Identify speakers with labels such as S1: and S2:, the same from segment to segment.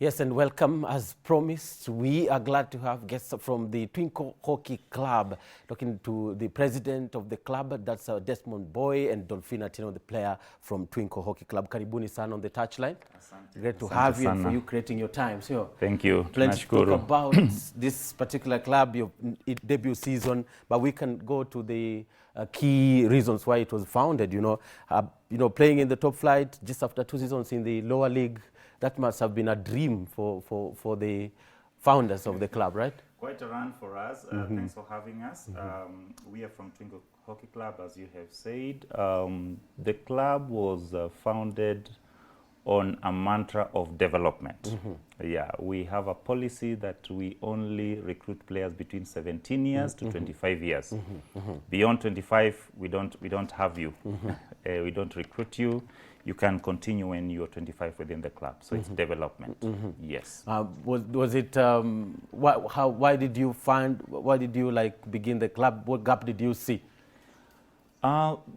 S1: Yes, and welcome. As promised, we are glad to have guests from the Twinkle Hockey Club, talking to the president of the club, that's Desmond Boy, and Dolphina Tino, the player from Twinkle Hockey Club. Karibuni sana on the touchline. Asante. Great to have you and for you creating your time. So,
S2: thank you.
S1: Let's talk about this particular club, your debut season, but we can go to the key reasons why it was founded. Playing in the top flight just after 2 seasons in the lower league. That must have been a dream for the founders of the club, right?
S2: Quite a run for us. Thanks for having us. We are from Twinkle Hockey Club, as you have said. The club was founded on a mantra of development. Yeah, we have a policy that we only recruit players between 17 years to 25 years. Beyond 25, we don't have you. We don't recruit you. You can continue when you're 25 within the club. So it's development. Yes.
S1: Was it? Why did you begin the club? What gap did you see?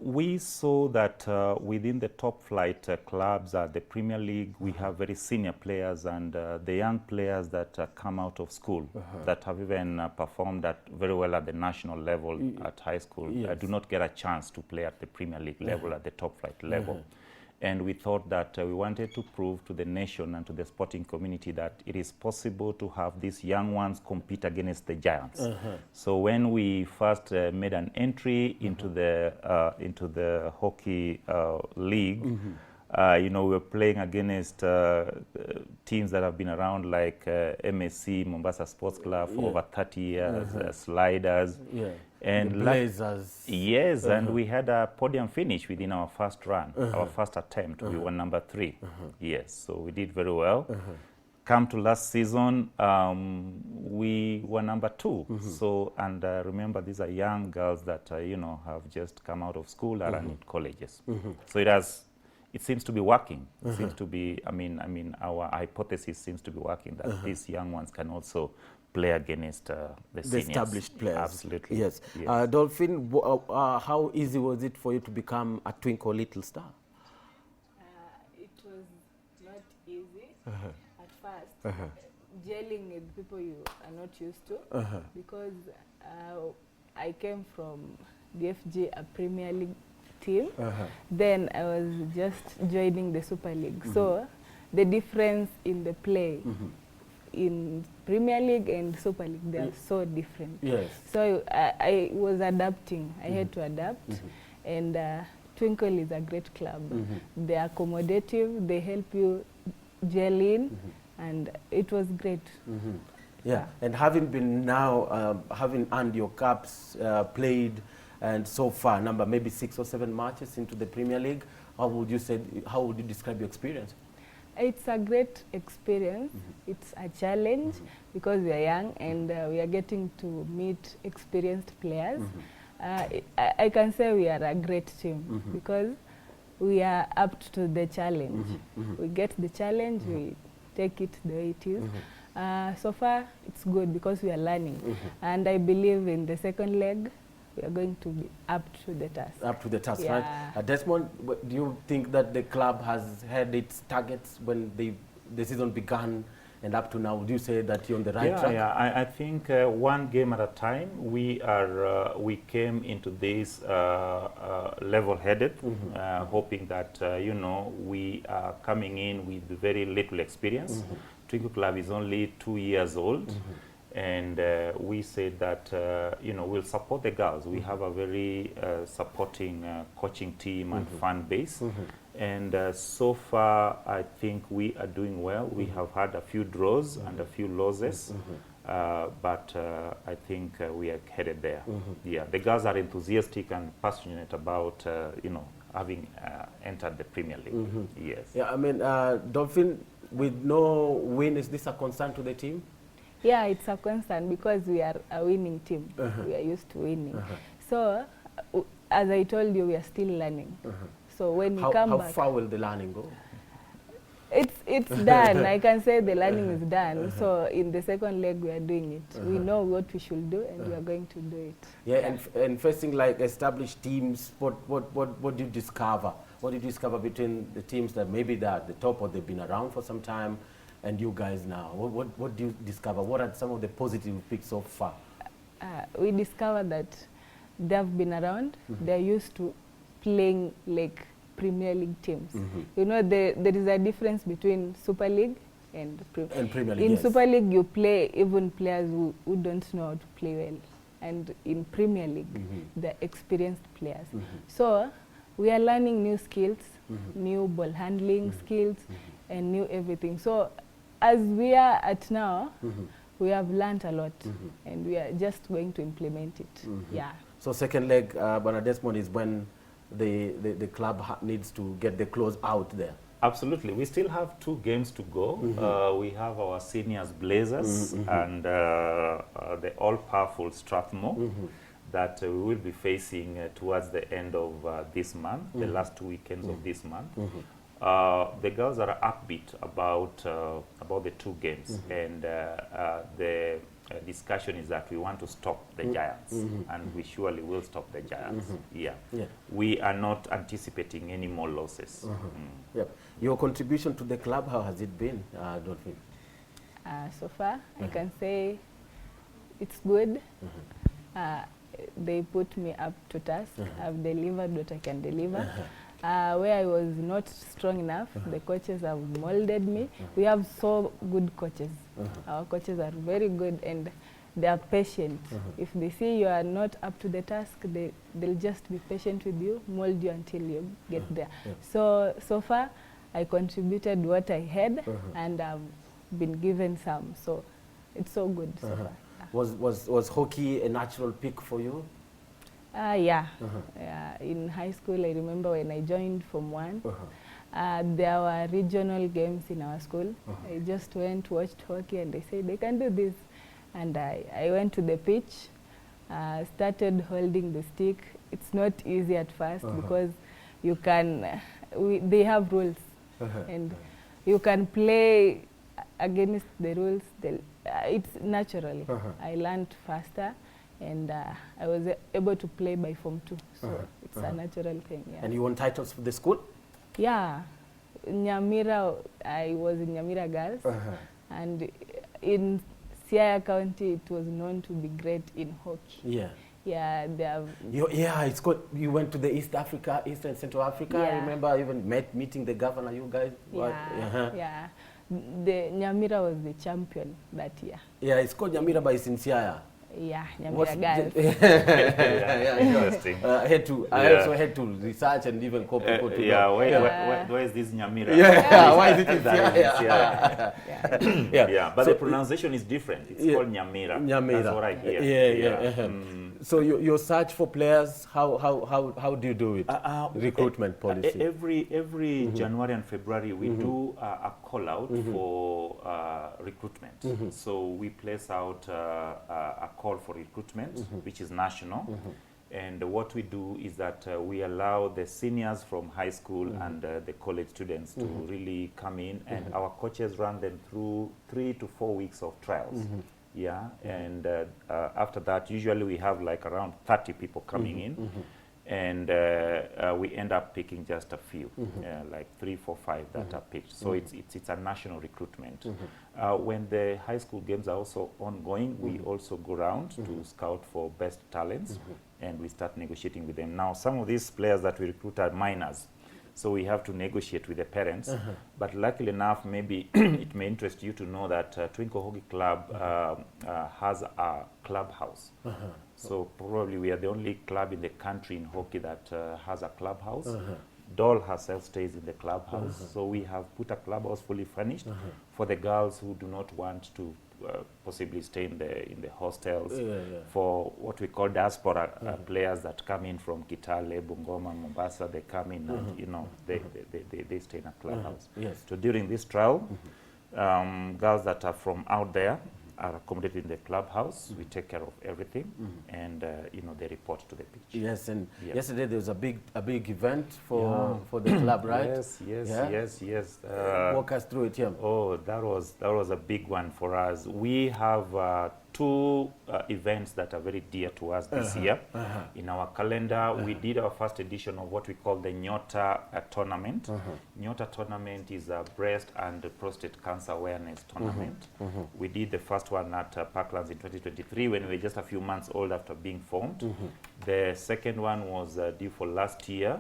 S2: We saw that within the top flight clubs at the Premier League, we have very senior players, and the young players that come out of school that have even performed very well at the national level at high school do not get a chance to play at the Premier League level, at the top flight level. And we thought that we wanted to prove to the nation and to the sporting community that it is possible to have these young ones compete against the giants. So when we first made an entry into the hockey league, we were playing against teams that have been around, like MSC, Mombasa Sports Club, for over 30 years, Sliders. And
S1: the Blazers.
S2: Yes, and we had a podium finish within our first run, our first attempt. We were number 3. Yes, so we did very well. Come to last season, we were number 2. So, and remember, these are young girls that have just come out of school and are in colleges. So it seems to be working. It seems to be. I mean, our hypothesis seems to be working, that these young ones can also play against the seniors.
S1: Established players.
S2: Absolutely.
S1: Yes. Dolphin, how easy was it for you to become a Twinkle Little Star?
S3: It was not easy at first. Gelling with people you are not used to, because I came from the FG, a Premier League team. Then I was just joining the Super League. So the difference in the play in Premier League and Super League, they are so different. Yes. So I was adapting. I had to adapt. And Twinkle is a great club. They are accommodative. They help you gel in. And it was great.
S1: Yeah. And having been now, having earned your caps, played, and so far, maybe 6 or 7 matches into the Premier League, how would you describe your experience?
S3: It's a great experience. It's a challenge because we are young and we are getting to meet experienced players. I can say we are a great team because we are up to the challenge. We get the challenge, we take it the way it is. So far, it's good because we are learning. And I believe in the second leg, we are going to be up to the task. Up to the task,
S1: right? Desmond, do you think that the club has had its targets when the season began and up to now? Would you say that you're on the right track?
S2: Yeah, I think one game at a time. We came into this level-headed, hoping that we are coming in with very little experience. Twinkle Club is only 2 years old. And we said that, we'll support the girls. We have a very supporting coaching team and fan base. And so far, I think we are doing well. We have had a few draws and a few losses, but I think we are headed there. Yeah, the girls are enthusiastic and passionate about, having entered the Premier League. Yes.
S1: Yeah, I mean, Dolphin, with no win, is this a concern to the team?
S3: Yeah, it's a concern because we are a winning team. We are used to winning. So, as I told you, we are still learning. So when we come back,
S1: how far will the learning go?
S3: It's done. I can say the learning is done. So in the second leg, we are doing it. We know what we should do, and we are going to do it.
S1: Yeah, and facing like established teams, what do you discover? What did you discover between the teams that maybe they're at the top or they've been around for some time? and you guys now? What do you discover? What are some of the positive picks so far?
S3: We discovered that they have been around. They're used to playing like Premier League teams. You know, there is a difference between Super League and
S1: Premier League.
S3: In
S1: yes.
S3: Super League, you play even players who don't know how to play well. And in Premier League, they're experienced players. So we are learning new skills, new ball handling skills, and new everything. So as we are at now, we have learned a lot, and we are just going to implement it. Yeah.
S1: So second leg, Bernard Desmond, is when the club needs to get the clothes out there.
S2: Absolutely. We still have 2 games to go. We have our seniors Blazers and the all-powerful Strathmore that we will be facing towards the end of this month, the last 2 weekends of this month. The girls are upbeat about the 2 games, and the discussion is that we want to stop the Giants, and we surely will stop the Giants. Yeah. We are not anticipating any more losses.
S1: Yep. Your contribution to the club, how has it been, Dolphin?
S3: So far, I can say it's good. They put me up to task. I've delivered what I can deliver. Where I was not strong enough, the coaches have molded me. We have so good coaches. Our coaches are very good, and they are patient. If they see you are not up to the task, they'll just be patient with you, mold you until you get there. So far, I contributed what I had, and I've been given some. So it's so good so far.
S1: Was hockey a natural pick for you?
S3: Yeah. In high school, I remember when I joined Form 1, there were regional games in our school. I just went, watched hockey, and they said, they can do this. And I went to the pitch, started holding the stick. It's not easy at first because you can, they have rules. And you can play against the rules. It's naturally. I learned faster. And I was able to play by Form 2, so it's a natural thing. Yeah.
S1: And you won titles for the school?
S3: Yeah, Nyamira. I was in Nyamira Girls, and in Siaya County, it was known to be great in hockey.
S1: Yeah.
S3: Yeah, they have.
S1: It's called. You went to the East and Central Africa.
S3: Yeah.
S1: I remember even meeting the governor. You guys.
S3: Yeah. The Nyamira was the champion that year.
S1: Yeah, it's called Nyamira, but it's in Siaya.
S3: Yeah, Nyamira Girls.
S2: Interesting.
S1: I also had to research and even copy.
S2: Where is this Nyamira?
S1: Why is it in
S2: Siaya? But the pronunciation is different. It's called Nyamira. That's what I hear.
S1: So your search for players, how do you do it? Recruitment policy.
S2: Every January and February we do a call out for recruitment. So we place out a call for recruitment, which is national. And what we do is that we allow the seniors from high school and the college students to really come in, and our coaches run them through 3 to 4 weeks of trials. Yeah, and after that, usually we have like around 30 people coming in, and we end up picking just a few, like 3, 4, 5 that are picked. So it's a national recruitment. When the high school games are also ongoing, we also go around to scout for best talents, and we start negotiating with them. Now, some of these players that we recruit are minors, so we have to negotiate with the parents. But luckily enough, maybe it may interest you to know that Twinkle Hockey Club has a clubhouse. So probably we are the only club in the country in hockey that has a clubhouse. Doll herself stays in the clubhouse. So we have put a clubhouse fully furnished for the girls who do not want to possibly stay in the hostels. For what we call diaspora players that come in from Kitale, Bungoma, Mombasa, they come in and they stay in a clubhouse. So during this trial, girls that are from out there are accommodated in the clubhouse. We take care of everything, and they report to the pitch.
S1: Yes, and yesterday there was a big event for the club, right?
S2: Yes.
S1: Walk us through it,
S2: Oh, that was a big one for us. We have two events that are very dear to us this year. In our calendar, we did our first edition of what we call the Nyota tournament. Nyota tournament is a breast and prostate cancer awareness tournament. We did the first one at Parklands in 2023 when we were just a few months old after being formed. The second one was due for last year,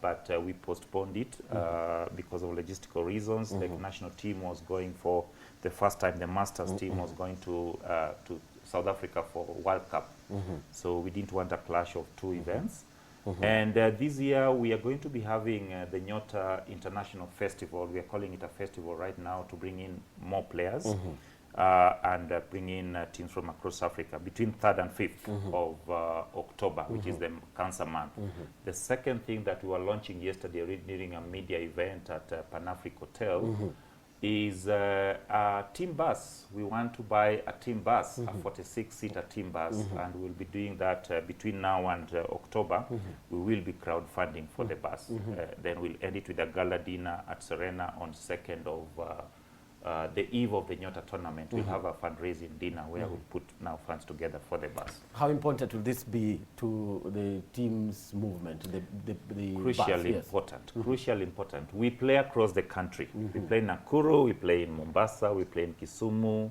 S2: but we postponed it because of logistical reasons. The national team was going for the first time, the Masters team was going to South Africa for World Cup. So we didn't want a clash of two events. And this year we are going to be having the Nyota International Festival. We are calling it a festival right now to bring in more players and bring in teams from across Africa between 3rd and 5th of October, which is the Cancer Month. The second thing that we were launching yesterday during a media event at Pan-Afric Hotel is a team bus. We want to buy a team bus, a 46-seater team bus, and we'll be doing that between now and October. We will be crowdfunding for the bus. Then we'll end it with a gala dinner at Serena on 2nd of the eve of the Nyota tournament. We'll have a fundraising dinner where we'll put now funds together for the bus.
S1: How important will this be to the team's movement, the
S2: Crucially important. Crucially important. We play across the country. We play in Nakuru, we play in Mombasa, we play in Kisumu,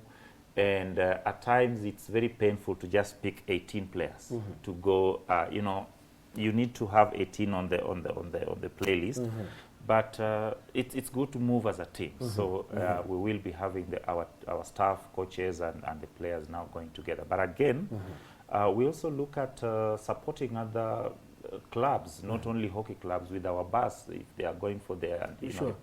S2: and at times it's very painful to just pick 18 players to go. You know, you need to have 18 on the playlist. But it's good to move as a team. So we will be having our staff, coaches, and the players now going together. But again, we also look at supporting other clubs, not only hockey clubs, with our bus. If they are going for their,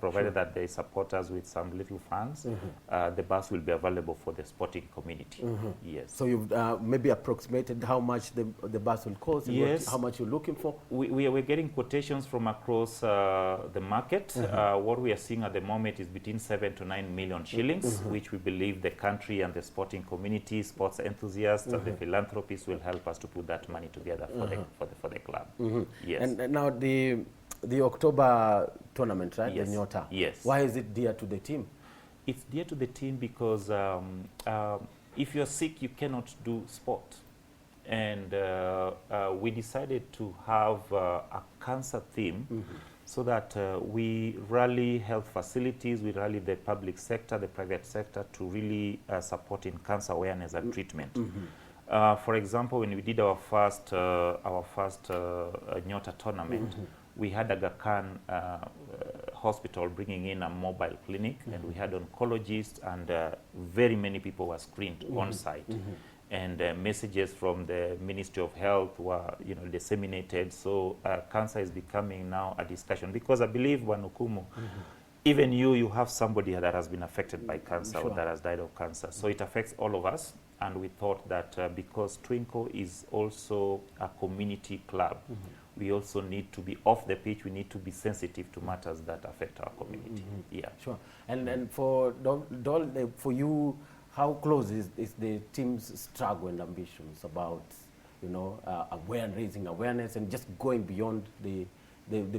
S2: provided that they support us with some little funds, the bus will be available for the sporting community. Yes.
S1: So you've maybe approximated how much the bus will cost, and
S2: yes.
S1: how much you're looking for?
S2: We're getting quotations from across the market. What we are seeing at the moment is between 7 to 9 million shillings, which we believe the country and the sporting community, sports enthusiasts, and the philanthropists will help us to put that money together for the club. Yes.
S1: And now the October tournament, right?
S2: Yes.
S1: The Nyota.
S2: Yes.
S1: Why is it dear to the team?
S2: It's dear to the team because if you're sick, you cannot do sport. And we decided to have a cancer theme so that we rally health facilities, we rally the public sector, the private sector to really support in cancer awareness and treatment. For example, when we did our first Nyota tournament, we had Aga Khan hospital bringing in a mobile clinic, and we had oncologists, and very many people were screened on site. And messages from the Ministry of Health were, disseminated. So cancer is becoming now a discussion, because I believe, Wanukumu, even you have somebody that has been affected by cancer or that has died of cancer. So it affects all of us. And we thought that because Twinkle is also a community club, we also need to be off the pitch. We need to be sensitive to matters that affect our community. Yeah,
S1: sure. And for Dol, for you, how close is the team's struggle and ambitions about, raising awareness and just going beyond the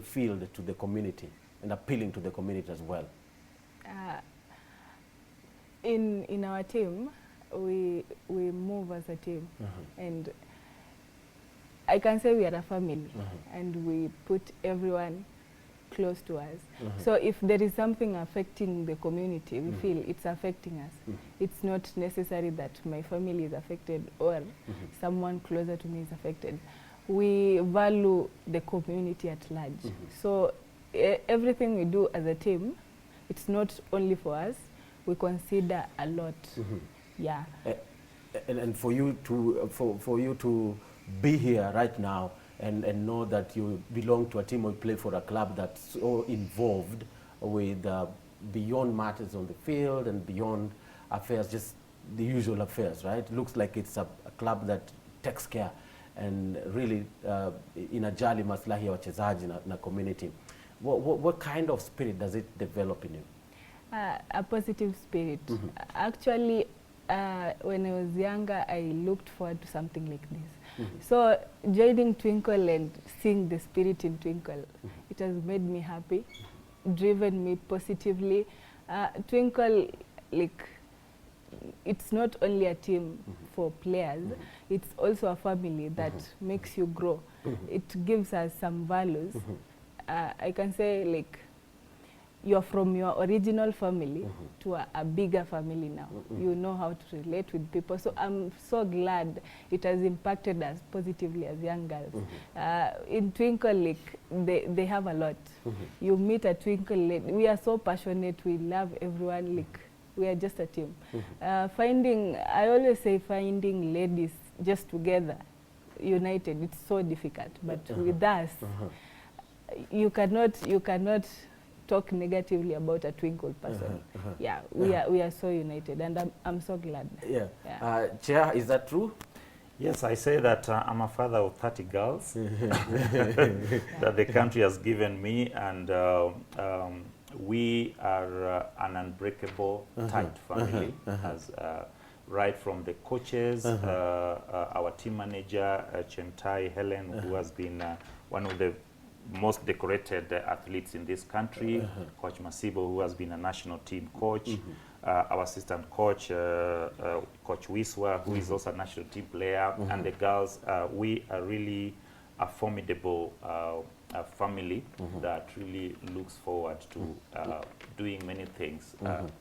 S1: field to the community and appealing to the community as well?
S3: In our team, we move as a team, and I can say we are a family, and we put everyone close to us. So if there is something affecting the community, we feel it's affecting us. It's not necessary that my family is affected or someone closer to me is affected. We value the community at large. So everything we do as a team, it's not only for us, we consider a lot. Yeah.
S1: And for you to be here right now and know that you belong to a team or play for a club that's so involved with beyond matters on the field and beyond affairs, just the usual affairs, right? It looks like it's a club that takes care and really inajali maslahi ya wachezaji na community. What kind of spirit does it develop in you?
S3: A positive spirit. Actually, when I was younger, I looked forward to something like this. So joining Twinkle and seeing the spirit in Twinkle, it has made me happy, driven me positively. Twinkle, it's not only a team for players, it's also a family that makes you grow. It gives us some values. I can say, like, you're from your original family to a bigger family now. You know how to relate with people. So I'm so glad it has impacted us positively as young girls. In Twinkle, like, they have a lot. You meet a Twinkle, we are so passionate, we love everyone, like, we are just a team. I always say finding ladies just together, united, it's so difficult. But with us, you cannot talk negatively about a Twinkle person. Yeah, we are so united, and I'm so glad.
S1: Yeah. Chair, is that true?
S2: Yes, I say that I'm a father of 30 girls that the country has given me, and we are an unbreakable, tight family. As right from the coaches, our team manager, Chentai Helen, who has been one of the most decorated athletes in this country, Coach Masibo, who has been a national team coach, our assistant coach, Coach Wiswa, who is also a national team player, and the girls. We are really a formidable family that really looks forward to doing many things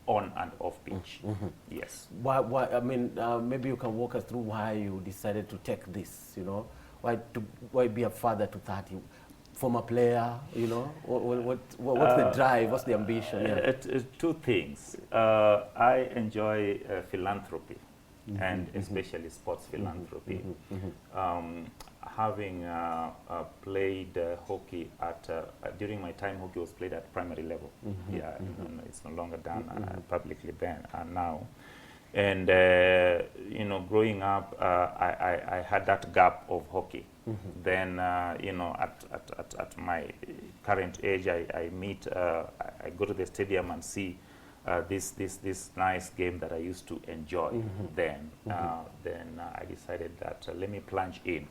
S2: on and off pitch. Yes.
S1: Why? I mean, maybe you can walk us through why you decided to take this. You know, why be a father to 30? Former player, you know, what's the drive? What's the ambition? Yeah.
S2: Two things. I enjoy philanthropy, and especially sports philanthropy. Having played hockey during my time, hockey was played at primary level. Yeah, it's no longer done publicly then and now. And you know, growing up, I had that gap of hockey. Then you know, at my current age, I go to the stadium and see this nice game that I used to enjoy. Then I decided that let me plunge in.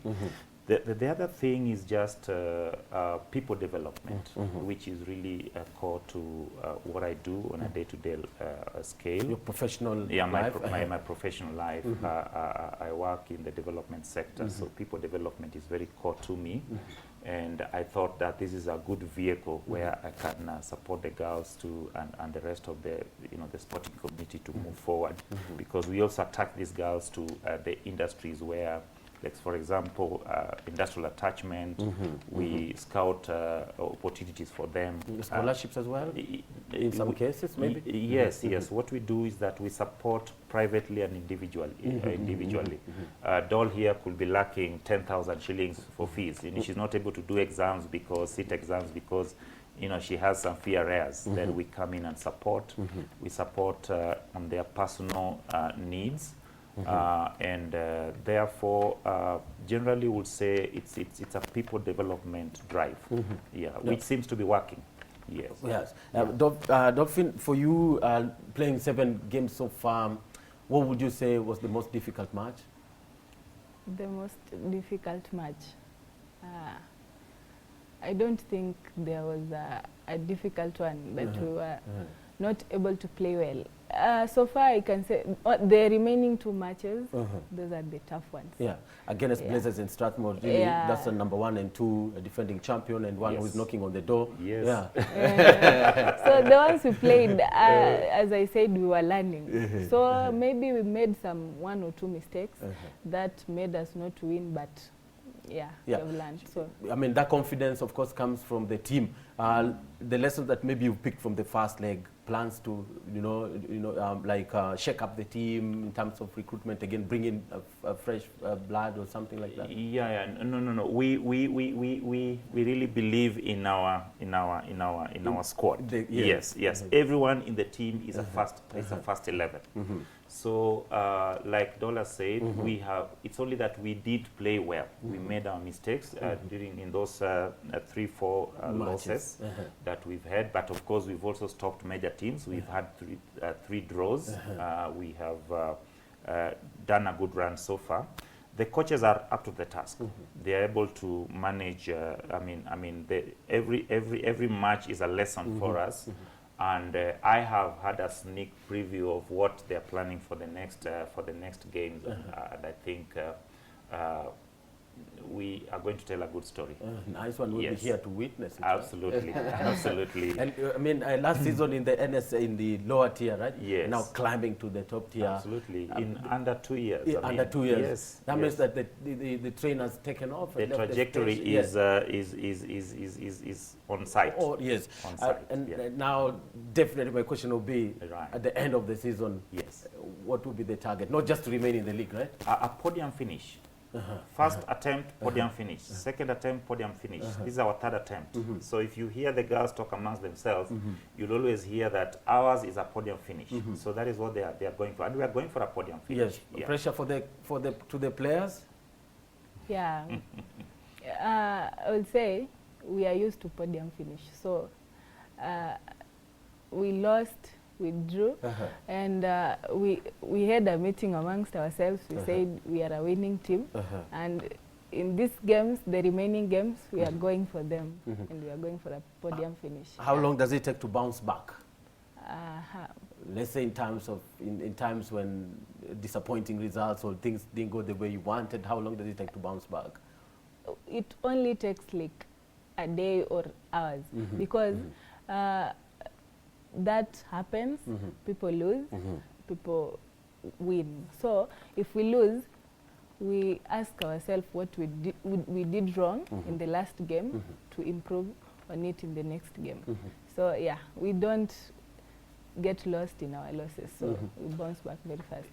S2: The other thing is just people development, which is really core to what I do on a day-to-day scale.
S1: Your professional
S2: life?
S1: My
S2: professional life. I work in the development sector, so people development is very core to me. And I thought that this is a good vehicle where I can support the girls and the rest of the the sporting community to move forward, because we also attract these girls to the industries where, like, for example, industrial attachment, we scout opportunities for them.
S1: Scholarships as well, in some cases, maybe?
S2: Yes, yes. What we do is that we support privately and individually. Doll here could be lacking 10,000 shillings for fees, and she's not able to do exams because she has some fee arrears. Then we come in and support. We support on their personal needs. And therefore, generally, would say it's a people development drive, which seems to be working. Yes.
S1: Yes. Dolphin, for you, playing 7 games so far, what would you say was the most difficult match?
S3: The most difficult match? I don't think there was a difficult one, but we were not able to play well. So far, I can say the remaining 2 matches, those are the tough ones.
S1: Yeah, against Blazers in Strathmore, really, that's a number 1 and 2, a defending champion, and one who's knocking on the door.
S2: Yes.
S1: Yeah.
S3: So the ones we played, as I said, we were learning. So maybe we made some 1 or 2 mistakes that made us not win, but we have learned. So
S1: I mean, that confidence, of course, comes from the team. The lessons that maybe you picked from the first leg, plans to, shake up the team in terms of recruitment again, bring in a fresh blood or something like that.
S2: No. We really believe in our squad. Yes. Everyone in the team is a first 11. So, like Dola said, it's only that we did play well. We made our mistakes in those 3-4 losses that we've had. But of course, we've also stopped major teams. We've had 3 draws. We have done a good run so far. The coaches are up to the task. They are able to manage. Every match is a lesson for us. And I have had a sneak preview of what they're planning for the next games, and I think we are going to tell a good story.
S1: Nice one. We'll be here to witness it.
S2: Absolutely, absolutely.
S1: And I mean, last season in the NSA, in the lower tier, right?
S2: Yes.
S1: Now climbing to the top tier.
S2: Absolutely. In under 2 years.
S1: Yeah, under 2 years.
S2: Yes.
S1: That means that the train has taken off.
S2: The trajectory is on site.
S1: Oh, yes.
S2: On site.
S1: And now, definitely, my question will be at the end of the season.
S2: Yes.
S1: What will be the target? Not just to remain in the league, right?
S2: A podium finish. First attempt, podium finish. Second attempt, podium finish. This is our third attempt. So if you hear the girls talk amongst themselves, you'll always hear that ours is a podium finish. So that is what they are going for, and we are going for a podium finish.
S1: Yes. Pressure to the players.
S3: Yeah. I would say we are used to podium finish. So we lost. We drew, and we had a meeting amongst ourselves. We said we are a winning team, and in these games, the remaining games, we are going for them, and we are going for a podium finish.
S1: How long does it take to bounce back? Let's say in times when disappointing results or things didn't go the way you wanted, how long does it take to bounce back?
S3: It only takes like a day or hours, because that happens, people lose, people win. So if we lose, we ask ourselves what we did wrong in the last game to improve on it in the next game. So yeah, we don't get lost in our losses, so we bounce back very fast.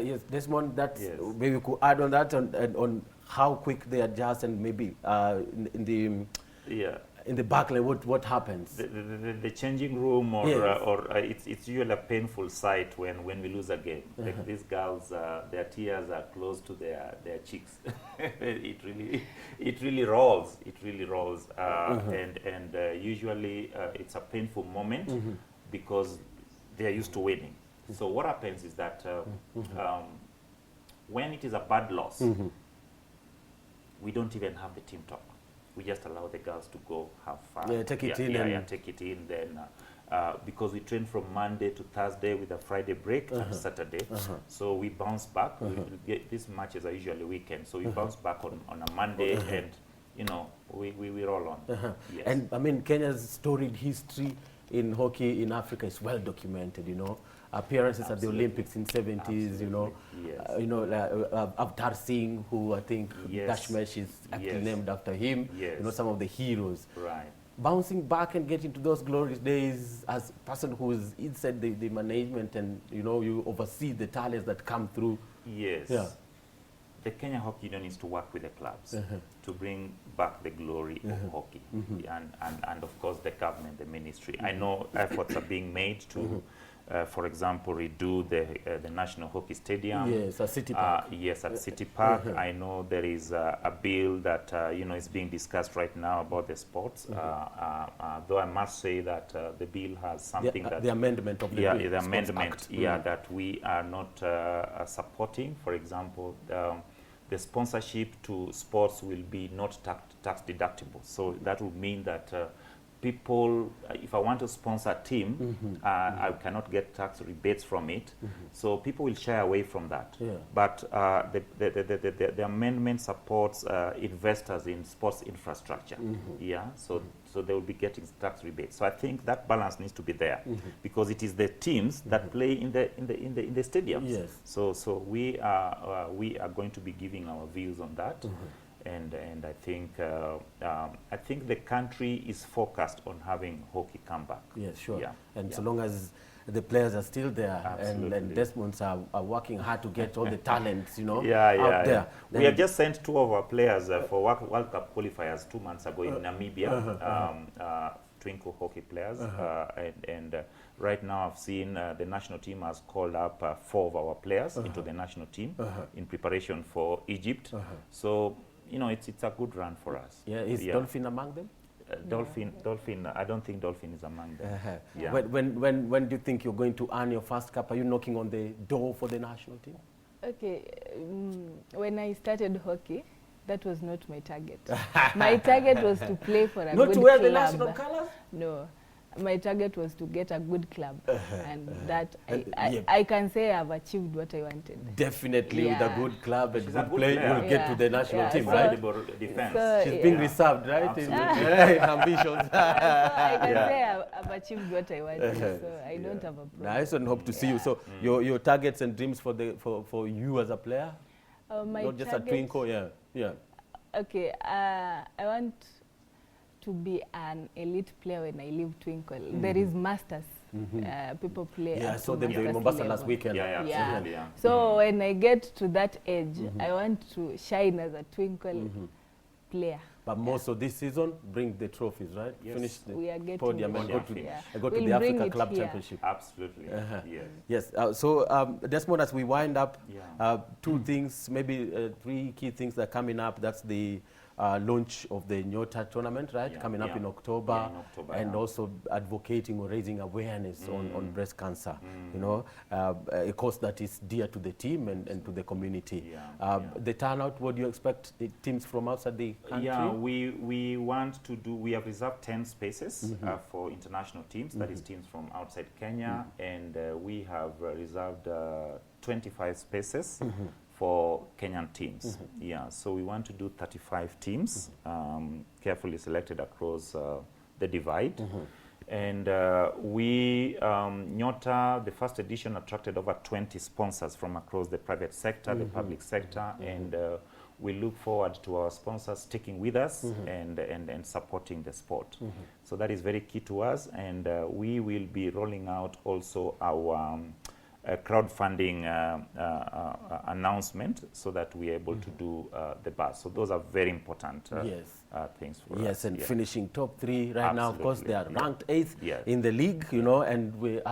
S1: Yes, Desmond, maybe we could add on that on how quick they adjust, and maybe in the back line, what happens?
S2: The changing room, or it's usually a painful sight when we lose a game. Like these girls, their tears are close to their cheeks. it really rolls. It really rolls, and usually it's a painful moment because they are used to winning. So what happens is that when it is a bad loss, we don't even have the team talk. We just allow the girls to go have fun.
S1: Yeah, take it in.
S2: Yeah, take it in. Then, because we train from Monday to Thursday with a Friday break and Saturday, so we bounce back. These matches are usually weekends, so we bounce back on a Monday, and we roll on. Yes.
S1: And I mean, Kenya's storied history in hockey in Africa is well documented. Appearances at the Olympics in 70s, Avtar Singh, who I think Dashmesh is actually named after him, some of the heroes.
S2: Right.
S1: Bouncing back and getting to those glorious days as a person who is inside the management, and you oversee the talents that come through.
S2: Yes. Yeah. The Kenya Hockey Union needs to work with the clubs to bring back the glory of hockey, and of course the government, the ministry. I know efforts are being made to for example, redo the National Hockey Stadium.
S1: Yes, at City Park.
S2: Yes, at City Park. I know there is a bill that is being discussed right now about the sports. Though I must say that the bill has something
S1: the amendment of the bill,
S2: the amendment, that we are not supporting. For example, the sponsorship to sports will be not tax deductible. So that would mean that people, if I want to sponsor a team, I cannot get tax rebates from it. So people will shy away from that. Yeah. But the amendment supports investors in sports infrastructure. Yeah. So they will be getting tax rebates. So I think that balance needs to be there, because it is the teams that play in the stadiums.
S1: Yes.
S2: So we are going to be giving our views on that. And I think the country is focused on having hockey come back.
S1: Yes, sure.
S2: Yeah.
S1: And so long as the players are still there, and Desmonds are working hard to get all the talents, out there.
S2: We have just sent 2 of our players for World Cup qualifiers 2 months ago in Namibia. Twinkle hockey players, and right now I've seen the national team has called up 4 of our players into the national team in preparation for Egypt. So it's a good run for us.
S1: Yeah, is Dolphin among them?
S2: Dolphin. I don't think Dolphin is among them. Yeah.
S1: When do you think you're going to earn your first cap? Are you knocking on the door for the national team?
S3: Okay, when I started hockey, that was not my target. My target was to play for a good club.
S1: Not to wear the national colors?
S3: No. my target was to get a good club, and that
S1: And
S3: I can say I've achieved what I wanted.
S1: Definitely, with a
S3: Yeah.
S1: good club and
S2: She's a
S1: good
S2: good
S1: play,
S2: player.
S1: you'll get to the
S3: Yeah.
S1: national
S3: Yeah,
S1: team,
S3: so-
S1: right?
S2: Valuable defense.
S3: So,
S1: She's being
S3: yeah.
S1: reserved, right?
S2: Absolutely.
S1: In ambitions.
S3: So I can
S2: Yeah.
S3: say I've achieved what I wanted, so I don't have a problem.
S1: Nice, and hope to see you. So your targets and dreams for you as a player,
S3: My
S1: not just a
S3: target-
S1: Twinkle, yeah.
S3: Okay, I want to be an elite player when I leave Twinkle. There is masters. People play.
S1: Yeah, I
S3: up
S1: saw
S3: to
S1: them in
S3: masters
S1: Mombasa
S3: level.
S1: last weekend.
S2: Yeah,
S3: Yeah.
S2: absolutely. Yeah.
S3: So when I get to that age, I want to shine as a Twinkle player.
S1: But most of this season, bring the trophies, right?
S2: Yes.
S1: Finish the
S3: We are getting
S1: podium and
S3: there.
S1: go to,
S3: Yeah.
S1: go to
S3: We'll
S1: the
S3: bring
S1: Africa
S3: it
S1: Club
S3: here.
S1: Championship.
S2: Absolutely. Yes.
S1: Yes. So Desmond, as we wind up,
S2: Yeah.
S1: two things, maybe three key things that are coming up. That's the launch of the Nyota tournament, right?
S2: Yeah,
S1: Coming up
S2: yeah.
S1: in October,
S2: Yeah, in October,
S1: and
S2: yeah.
S1: also advocating or raising awareness on breast cancer. You know, a cause that is dear to the team and to the community.
S2: Yeah,
S1: The turnout, what do you expect the teams from outside the country?
S2: Yeah, we want to do, we have reserved 10 spaces for international teams, that is teams from outside Kenya, and we have reserved 25 spaces for Kenyan teams. Yeah, so we want to do 35 teams, carefully selected across the divide. And Nyota, the first edition, attracted over 20 sponsors from across the private sector, the public sector, and we look forward to our sponsors sticking with us and supporting the sport. So that is very key to us, and we will be rolling out also our crowdfunding announcement so that we are able to do the bus. So those are very important things for us.
S1: Yes, and finishing top 3 right now. Of course, they are ranked 8th in the league, you know, and it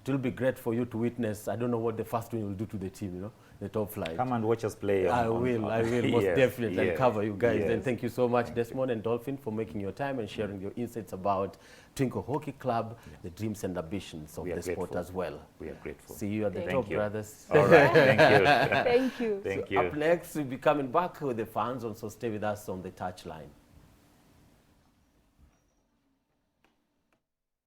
S1: will be great for you to witness. I don't know what the first win will do to the team, you know, the top flight.
S2: Come and watch us play.
S1: I will most definitely and cover you guys.
S2: Yes.
S1: And thank you so much, Desmond and Dolphin, for making your time and sharing your insights about Twinkle Hockey Club, the dreams and ambitions of the sport as well.
S2: We are grateful.
S1: See you at the
S3: Thank
S1: top,
S2: you.
S1: brothers.
S2: All right, thank you.
S3: Thank you.
S2: Thank
S1: So
S2: you.
S1: up next, we'll be coming back with the fans, so stay with us on the Touchline.